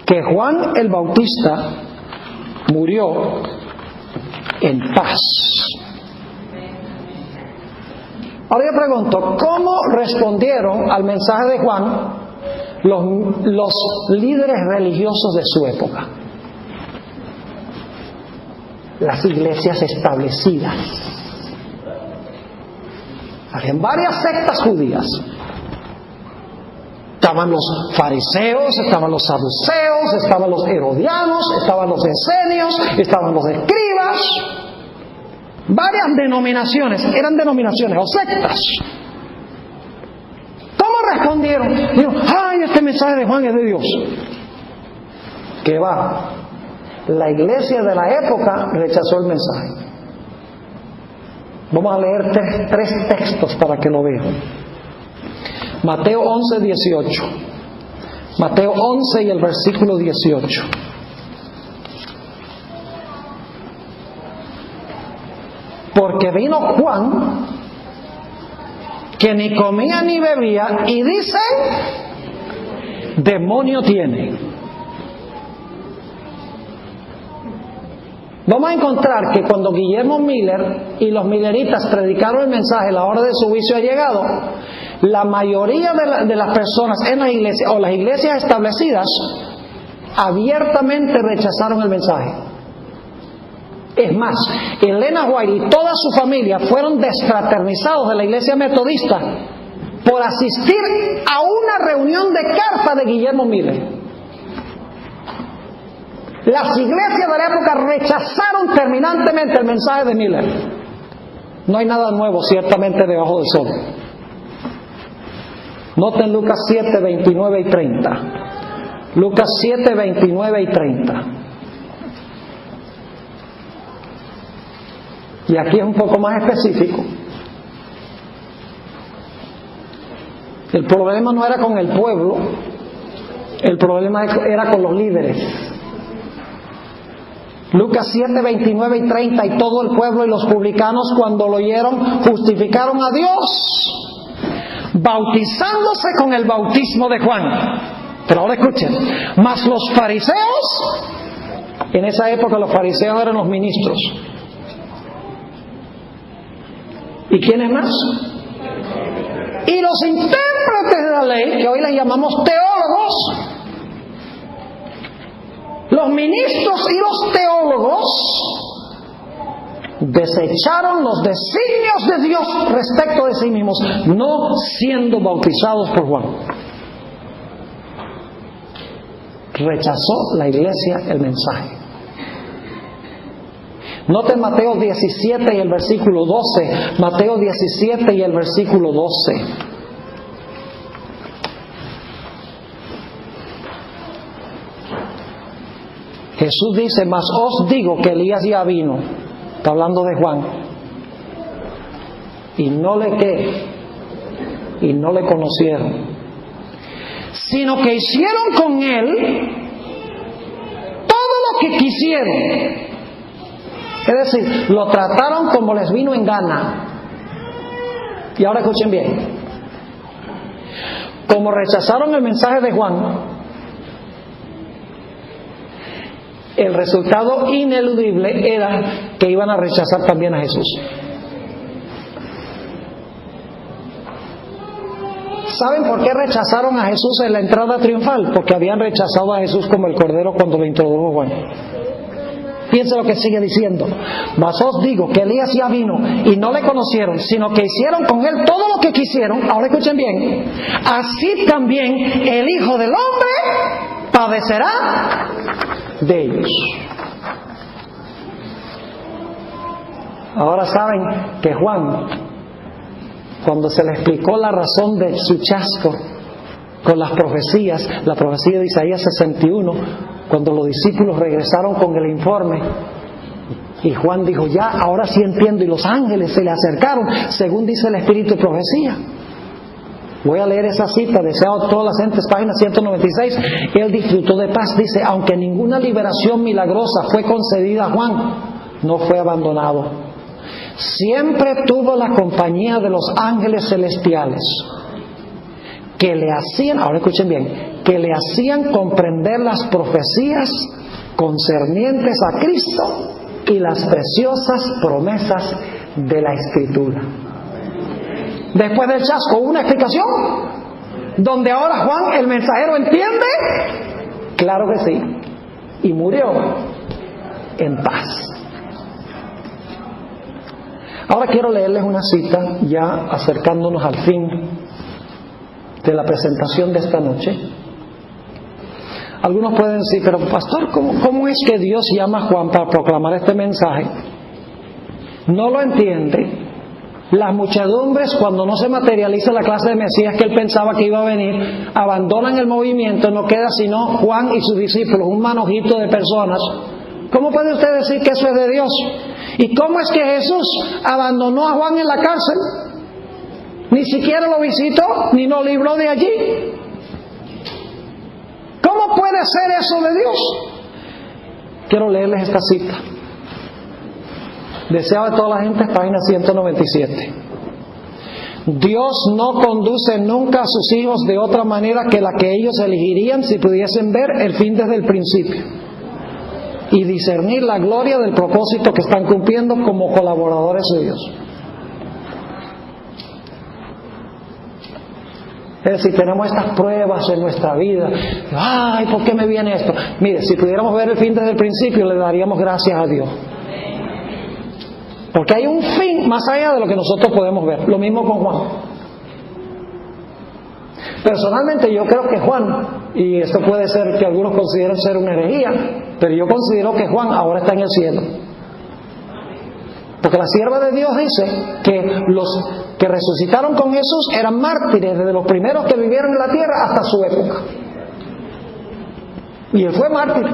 que Juan el Bautista murió en paz. Ahora yo pregunto, ¿cómo respondieron al mensaje de Juan los líderes religiosos de su época? Las iglesias establecidas. Habían varias sectas judías. Estaban los fariseos, estaban los saduceos, estaban los herodianos, estaban los esenios, estaban los escribas. Varias denominaciones, eran denominaciones o sectas. ¿Cómo respondieron? Dijeron: este mensaje de Juan es de Dios. ¿Qué va? La iglesia de la época rechazó el mensaje. Vamos a leer tres textos para que lo vean. Mateo 11, 18. Mateo 11 y el versículo 18. Porque vino Juan, que ni comía ni bebía, y dicen: demonio tiene. Vamos a encontrar que cuando Guillermo Miller y los milleritas predicaron el mensaje, la hora de su juicio ha llegado, la mayoría de las personas en la iglesia o las iglesias establecidas abiertamente rechazaron el mensaje. Es más, Elena White y toda su familia fueron desfraternizados de la iglesia metodista por asistir a una reunión de carpa de Guillermo Miller. Las iglesias de la época rechazaron terminantemente el mensaje de Miller. No hay nada nuevo ciertamente debajo del sol. Noten Lucas 7, 29 y 30. Lucas 7, 29 y 30. Y aquí es un poco más específico. El problema no era con el pueblo, el problema era con los líderes. Lucas 7, 29 y 30. Y todo el pueblo y los publicanos, cuando lo oyeron, justificaron a Dios, bautizándose con el bautismo de Juan. Pero ahora escuchen: mas los fariseos, en esa época los fariseos eran los ministros. ¿Y quiénes más? Y los intérpretes de la ley, que hoy les llamamos teólogos. Los ministros y los teólogos desecharon los designios de Dios respecto de sí mismos, no siendo bautizados por Juan. Rechazó la iglesia el mensaje. Noten Mateo 17 y el versículo 12. Mateo 17 y el versículo 12. Jesús dice: mas os digo que Elías ya vino. Está hablando de Juan. Y no le conocieron, sino que hicieron con él todo lo que quisieron. Es decir, lo trataron como les vino en gana. Y ahora escuchen bien. Como rechazaron el mensaje de Juan, el resultado ineludible era que iban a rechazar también a Jesús. ¿Saben por qué rechazaron a Jesús en la entrada triunfal? Porque habían rechazado a Jesús como el cordero cuando lo introdujo Juan. Fíjense lo que sigue diciendo: mas os digo que Elías ya vino y no le conocieron, sino que hicieron con él todo lo que quisieron. Ahora escuchen bien: así también el Hijo del Hombre padecerá de ellos. Ahora saben que Juan, cuando se le explicó la razón de su chasco con las profecías, la profecía de Isaías 61, cuando los discípulos regresaron con el informe, y Juan dijo: ya, ahora sí entiendo, y los ángeles se le acercaron, según dice el Espíritu de profecía. Voy a leer esa cita, deseado a todas las gentes, página 196. Él disfrutó de paz, dice: aunque ninguna liberación milagrosa fue concedida a Juan, no fue abandonado. Siempre tuvo la compañía de los ángeles celestiales, que le hacían, ahora escuchen bien, que le hacían comprender las profecías concernientes a Cristo y las preciosas promesas de la Escritura. Después del chasco hubo una explicación, donde ahora Juan el mensajero entiende. Claro que sí. Y murió en paz. Ahora quiero leerles una cita, ya acercándonos al fin de la presentación de esta noche. Algunos pueden decir: pero pastor, ¿cómo es que Dios llama a Juan para proclamar este mensaje? No lo entiende. Las muchedumbres, cuando no se materializa la clase de Mesías que él pensaba que iba a venir, abandonan el movimiento, no queda sino Juan y sus discípulos, un manojito de personas. ¿Cómo puede usted decir que eso es de Dios? ¿Y cómo es que Jesús abandonó a Juan en la cárcel? Ni siquiera lo visitó, ni lo libró de allí. ¿Cómo puede ser eso de Dios? Quiero leerles esta cita. Deseado de toda la gente, página 197. Dios no conduce nunca a sus hijos de otra manera que la que ellos elegirían si pudiesen ver el fin desde el principio y discernir la gloria del propósito que están cumpliendo como colaboradores de Dios. Es decir, tenemos estas pruebas en nuestra vida. Ay, ¿por qué me viene esto? Mire, si pudiéramos ver el fin desde el principio, le daríamos gracias a Dios. Porque hay un fin más allá de lo que nosotros podemos ver. Lo mismo con Juan. Personalmente yo creo que Juan, y esto puede ser que algunos consideren ser una herejía, pero yo considero que Juan ahora está en el cielo. Porque la sierva de Dios dice que los que resucitaron con Jesús eran mártires, desde los primeros que vivieron en la tierra hasta su época. Y él fue mártir.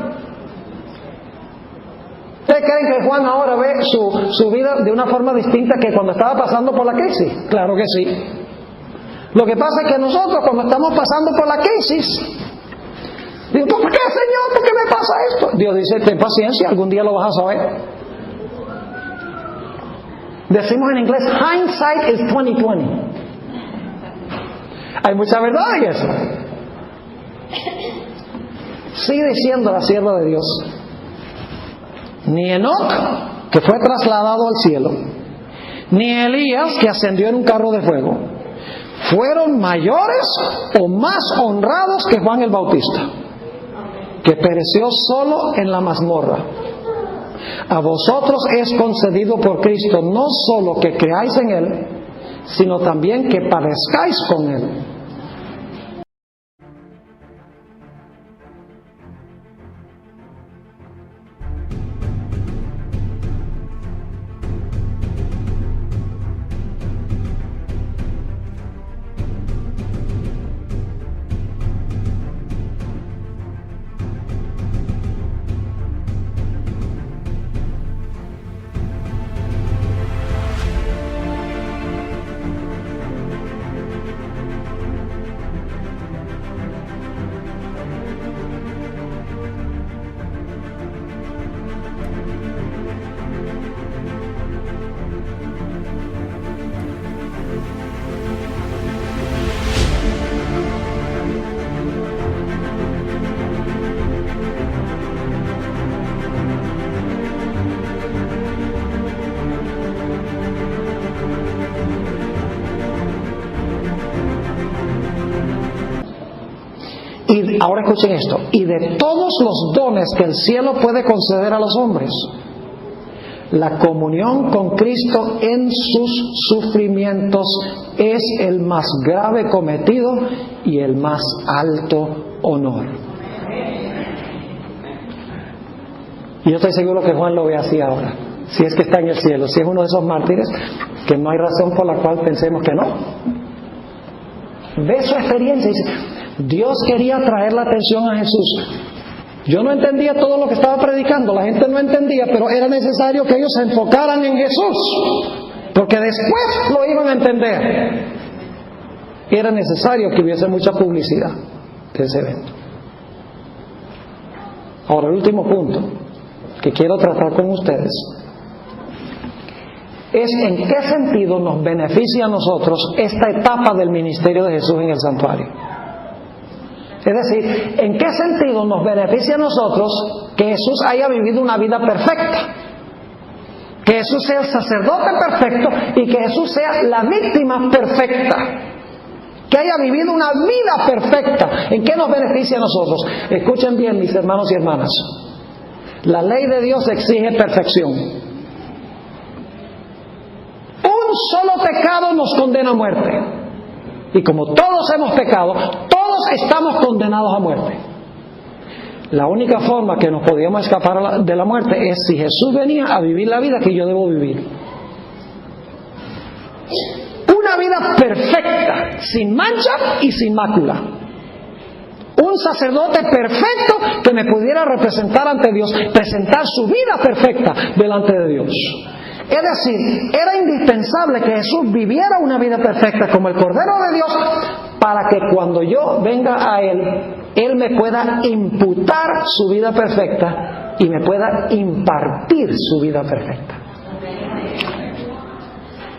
¿Ustedes creen que Juan ahora ve su vida de una forma distinta que cuando estaba pasando por la crisis? Claro que sí. Lo que pasa es que nosotros, cuando estamos pasando por la crisis, digo: ¿por qué, Señor? ¿Por qué me pasa esto? Dios dice: ten paciencia, algún día lo vas a saber. Decimos en inglés: hindsight is 20/20. Hay mucha verdad en eso. Sigue diciendo la sierva de Dios: ni Enoc, que fue trasladado al cielo, ni Elías, que ascendió en un carro de fuego, fueron mayores o más honrados que Juan el Bautista, que pereció solo en la mazmorra. A vosotros es concedido por Cristo no solo que creáis en Él, sino también que padezcáis con Él. Y ahora escuchen esto, y de todos los dones que el cielo puede conceder a los hombres, la comunión con Cristo en sus sufrimientos es el más grave cometido y el más alto honor. Y yo estoy seguro que Juan lo ve así ahora, si es que está en el cielo, si es uno de esos mártires, que no hay razón por la cual pensemos que no. Ve su experiencia y dice, Dios quería traer la atención a Jesús. Yo no entendía todo lo que estaba predicando, la gente no entendía, pero era necesario que ellos se enfocaran en Jesús, porque después lo iban a entender. Era necesario que hubiese mucha publicidad de ese evento. Ahora, el último punto que quiero tratar con ustedes es en qué sentido nos beneficia a nosotros esta etapa del ministerio de Jesús en el santuario. Es decir, ¿en qué sentido nos beneficia a nosotros que Jesús haya vivido una vida perfecta? Que Jesús sea el sacerdote perfecto y que Jesús sea la víctima perfecta. Que haya vivido una vida perfecta. ¿En qué nos beneficia a nosotros? Escuchen bien, mis hermanos y hermanas. La ley de Dios exige perfección. Un solo pecado nos condena a muerte. Y como todos hemos pecado, todos estamos condenados a muerte. La única forma que nos podíamos escapar de la muerte es si Jesús venía a vivir la vida que yo debo vivir. Una vida perfecta, sin mancha y sin mácula. Un sacerdote perfecto que me pudiera representar ante Dios, presentar su vida perfecta delante de Dios. Es decir, era indispensable que Jesús viviera una vida perfecta como el Cordero de Dios para que cuando yo venga a Él me pueda imputar su vida perfecta y me pueda impartir su vida perfecta.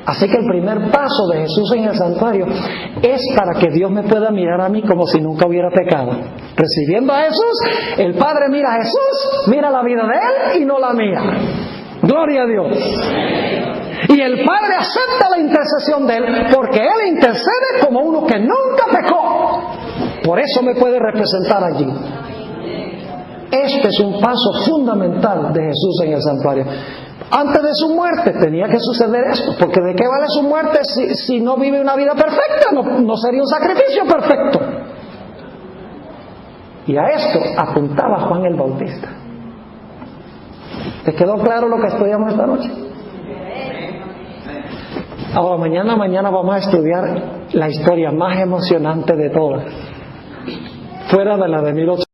Así que el primer paso de Jesús en el santuario es para que Dios me pueda mirar a mí como si nunca hubiera pecado. Recibiendo a Jesús, el Padre mira a Jesús, mira la vida de Él y no la mía. Gloria a Dios. Y el Padre acepta la intercesión de Él porque Él intercede como uno que nunca pecó. Por eso me puede representar allí. Este es un paso fundamental de Jesús en el santuario. Antes de su muerte tenía que suceder esto, porque ¿de qué vale su muerte si no vive una vida perfecta? No sería un sacrificio perfecto. Y a esto apuntaba Juan el Bautista. ¿Te quedó claro lo que estudiamos esta noche? Ahora, mañana vamos a estudiar la historia más emocionante de todas, fuera de la de 1800.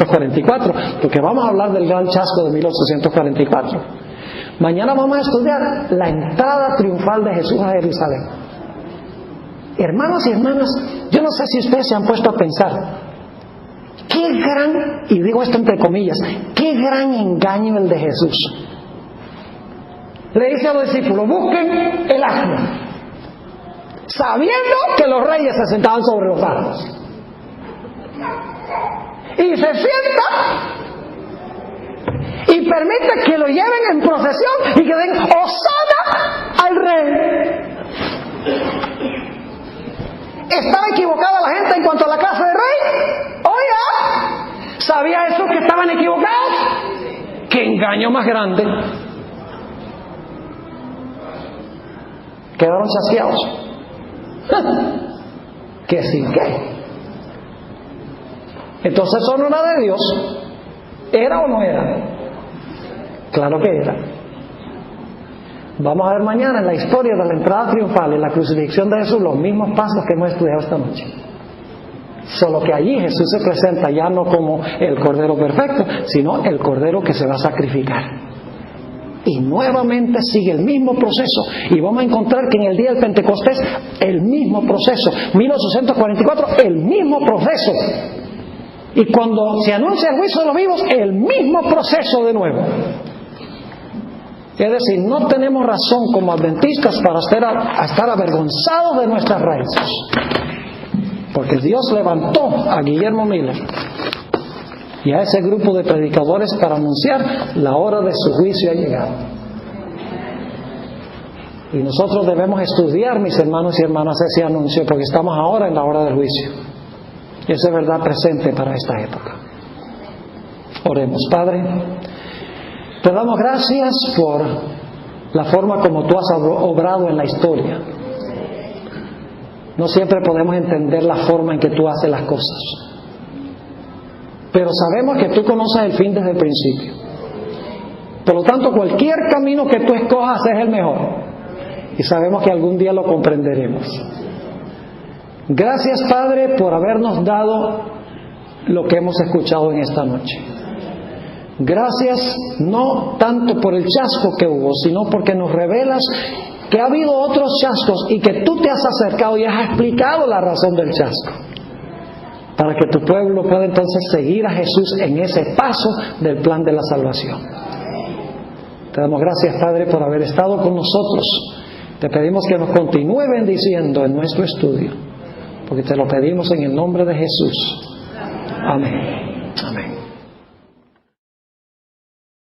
1844, porque vamos a hablar del gran chasco de 1844. Mañana vamos a estudiar la entrada triunfal de Jesús a Jerusalén. Hermanos y hermanas, yo no sé si ustedes se han puesto a pensar, qué gran, y digo esto entre comillas, qué gran engaño el de Jesús. Le dice a los discípulos, busquen el asno, sabiendo que los reyes se sentaban sobre los asnos. Y se sienta y permite que lo lleven en procesión y que den hosana al rey. ¿Estaba equivocada la gente en cuanto a la clase de rey? Oiga, ¿sabía eso que estaban equivocados? ¡Qué engaño más grande! Quedaron saciados. ¿Qué sin qué? Entonces eso no era de Dios. ¿Era o no era? Claro que era. Vamos a ver mañana en la historia de la entrada triunfal y la crucifixión de Jesús los mismos pasos que hemos estudiado esta noche. Solo que allí Jesús se presenta ya no como el Cordero perfecto, sino el Cordero que se va a sacrificar. Y nuevamente sigue el mismo proceso. Y vamos a encontrar que en el día del Pentecostés el mismo proceso. 1844, el mismo proceso. Y cuando se anuncia el juicio de los vivos, el mismo proceso de nuevo. Es decir, no tenemos razón como adventistas para estar avergonzados de nuestras raíces. Porque Dios levantó a Guillermo Miller y a ese grupo de predicadores para anunciar la hora de su juicio ha llegado. Y nosotros debemos estudiar, mis hermanos y hermanas, ese anuncio, porque estamos ahora en la hora del juicio. Y esa es verdad presente para esta época. Oremos. Padre, te damos gracias por la forma como tú has obrado en la historia. No siempre podemos entender la forma en que tú haces las cosas, pero sabemos que tú conoces el fin desde el principio. Por lo tanto, cualquier camino que tú escojas es el mejor, y sabemos que algún día lo comprenderemos. Gracias, Padre, por habernos dado lo que hemos escuchado en esta noche. Gracias no tanto por el chasco que hubo, sino porque nos revelas que ha habido otros chascos y que tú te has acercado y has explicado la razón del chasco, para que tu pueblo pueda entonces seguir a Jesús en ese paso del plan de la salvación. Te damos gracias, Padre, por haber estado con nosotros. Te pedimos que nos continúe bendiciendo en nuestro estudio, porque te lo pedimos en el nombre de Jesús. Amén. Amén.